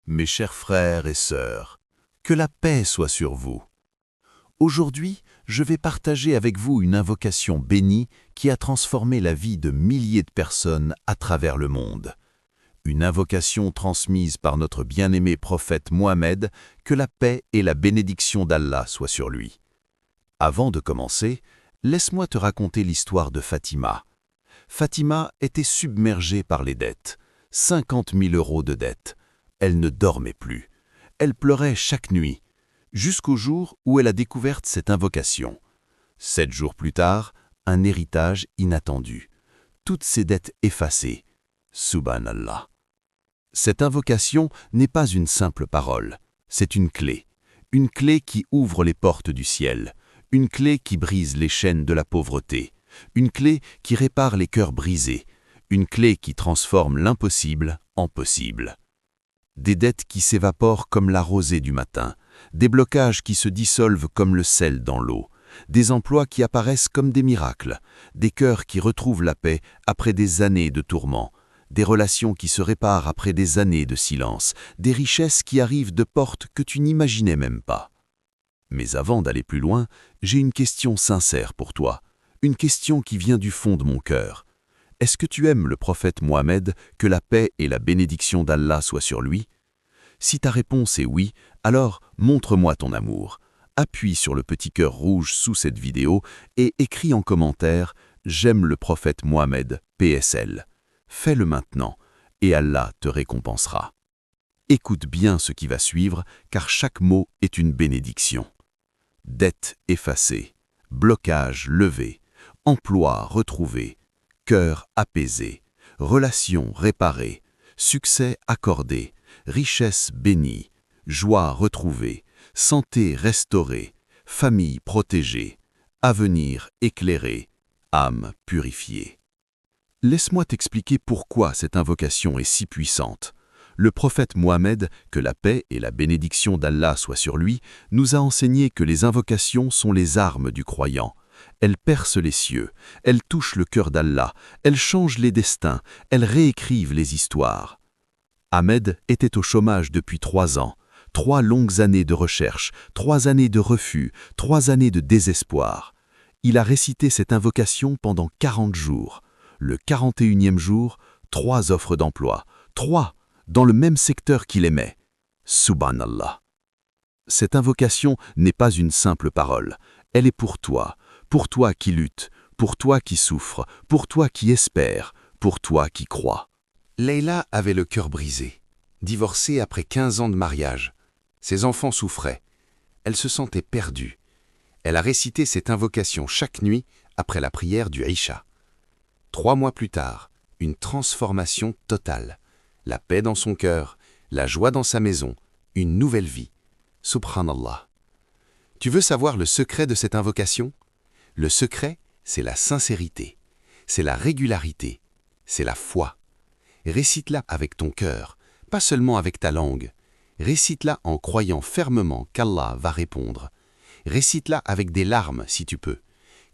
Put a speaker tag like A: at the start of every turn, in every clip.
A: Mes chers frères et sœurs, que la paix soit sur vous. Aujourd'hui, je vais partager avec vous une invocation bénie qui a transformé la vie de milliers de personnes à travers le monde. Une invocation transmise par notre bien-aimé prophète Mohammed, que la paix et la bénédiction d'Allah soient sur lui. Avant de commencer, laisse-moi te raconter l'histoire de Fatima. Fatima était submergée par les dettes, 50 000 € de dettes. Elle ne dormait plus. Elle pleurait chaque nuit, jusqu'au jour où elle a découvert cette invocation. 7 jours plus tard, un héritage inattendu. Toutes ses dettes effacées. Subhanallah. Cette invocation n'est pas une simple parole, c'est une clé qui ouvre les portes du ciel, une clé qui brise les chaînes de la pauvreté, une clé qui répare les cœurs brisés, une clé qui transforme l'impossible en possible. Des dettes qui s'évaporent comme la rosée du matin, des blocages qui se dissolvent comme le sel dans l'eau, des emplois qui apparaissent comme des miracles, des cœurs qui retrouvent la paix après des années de tourments, des relations qui se réparent après des années de silence, des richesses qui arrivent de portes que tu n'imaginais même pas. Mais avant d'aller plus loin, j'ai une question sincère pour toi, une question qui vient du fond de mon cœur. Est-ce que tu aimes le prophète Mohammed, que la paix et la bénédiction d'Allah soient sur lui? Si ta réponse est oui, alors montre-moi ton amour. Appuie sur le petit cœur rouge sous cette vidéo et écris en commentaire « J'aime le prophète Mohammed, PSL ». Fais-le maintenant et Allah te récompensera. Écoute bien ce qui va suivre, car chaque mot est une bénédiction. Dette effacée, blocage levé, emploi retrouvé, cœur apaisé, relations réparées, succès accordé, richesse bénie, joie retrouvée, santé restaurée, famille protégée, avenir éclairé, âme purifiée. Laisse-moi t'expliquer pourquoi cette invocation est si puissante. Le prophète Mohammed, que la paix et la bénédiction d'Allah soient sur lui, nous a enseigné que les invocations sont les armes du croyant. Elles percent les cieux, elles touchent le cœur d'Allah, elles changent les destins, elles réécrivent les histoires. Ahmed était au chômage depuis 3 ans, 3 longues années de recherche, 3 années de refus, 3 années de désespoir. Il a récité cette invocation pendant 40 jours. Le 41e jour, 3 offres d'emploi, 3 dans le même secteur qu'il aimait. Subhanallah. Cette invocation n'est pas une simple parole, elle est pour toi qui luttes, pour toi qui souffres, pour toi qui espères, pour toi qui crois.
B: Leïla avait le cœur brisé, divorcée après 15 ans de mariage. Ses enfants souffraient. Elle se sentait perdue. Elle a récité cette invocation chaque nuit après la prière du Isha. 3 mois plus tard, une transformation totale. La paix dans son cœur, la joie dans sa maison, une nouvelle vie. Subhanallah. Tu veux savoir le secret de cette invocation? Le secret, c'est la sincérité, c'est la régularité, c'est la foi. Récite-la avec ton cœur, pas seulement avec ta langue. Récite-la en croyant fermement qu'Allah va répondre. Récite-la avec des larmes si tu peux,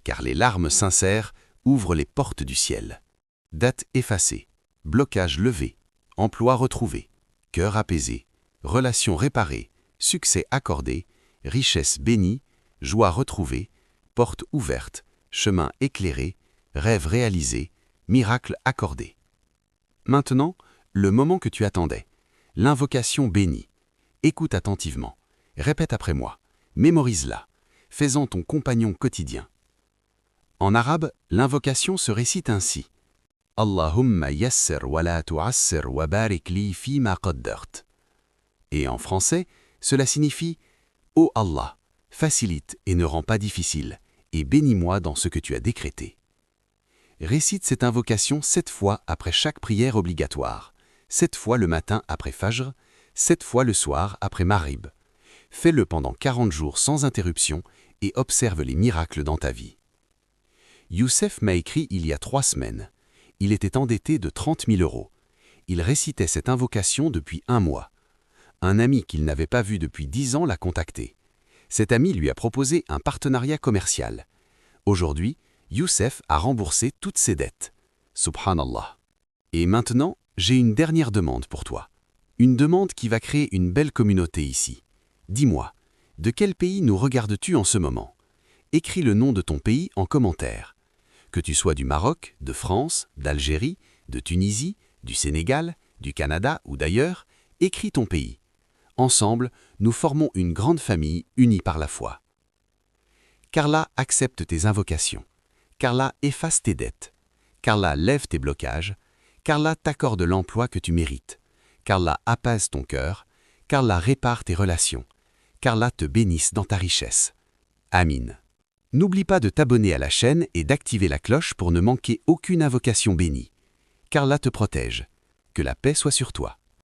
B: car les larmes sincères ouvrent les portes du ciel. Date effacée, blocage levé, emploi retrouvé, cœur apaisé, relations réparées, succès accordé, richesse bénie, joie retrouvée, porte ouverte, chemin éclairé, rêve réalisé, miracle accordé. Maintenant, le moment que tu attendais, l'invocation bénie. Écoute attentivement, répète après moi, mémorise-la, fais-en ton compagnon quotidien. En arabe, l'invocation se récite ainsi. Allahumma yassir wa la tu'assir wa barik li fima qaddart. Et en français, cela signifie Ô Allah, facilite et ne rends pas difficile, et bénis-moi dans ce que tu as décrété. Récite cette invocation 7 fois après chaque prière obligatoire, 7 fois le matin après Fajr, 7 fois le soir après Maghrib. Fais-le pendant 40 jours sans interruption et observe les miracles dans ta vie. Youssef m'a écrit il y a 3 semaines. Il était endetté de 30 000 €. Il récitait cette invocation depuis 1 mois. Un ami qu'il n'avait pas vu depuis 10 ans l'a contacté. Cet ami lui a proposé un partenariat commercial. Aujourd'hui, Youssef a remboursé toutes ses dettes. Subhanallah. Et maintenant, j'ai une dernière demande pour toi. Une demande qui va créer une belle communauté ici. Dis-moi, de quel pays nous regardes-tu en ce moment? Écris le nom de ton pays en commentaire. Que tu sois du Maroc, de France, d'Algérie, de Tunisie, du Sénégal, du Canada ou d'ailleurs, écris ton pays. Ensemble, nous formons une grande famille unie par la foi. Carla accepte tes invocations. Carla efface tes dettes. Carla lève tes blocages. Carla t'accorde l'emploi que tu mérites. Carla apaise ton cœur. Carla répare tes relations. Carla te bénisse dans ta richesse. Amin. N'oublie pas de t'abonner à la chaîne et d'activer la cloche pour ne manquer aucune invocation bénie. Carla te protège. Que la paix soit sur toi.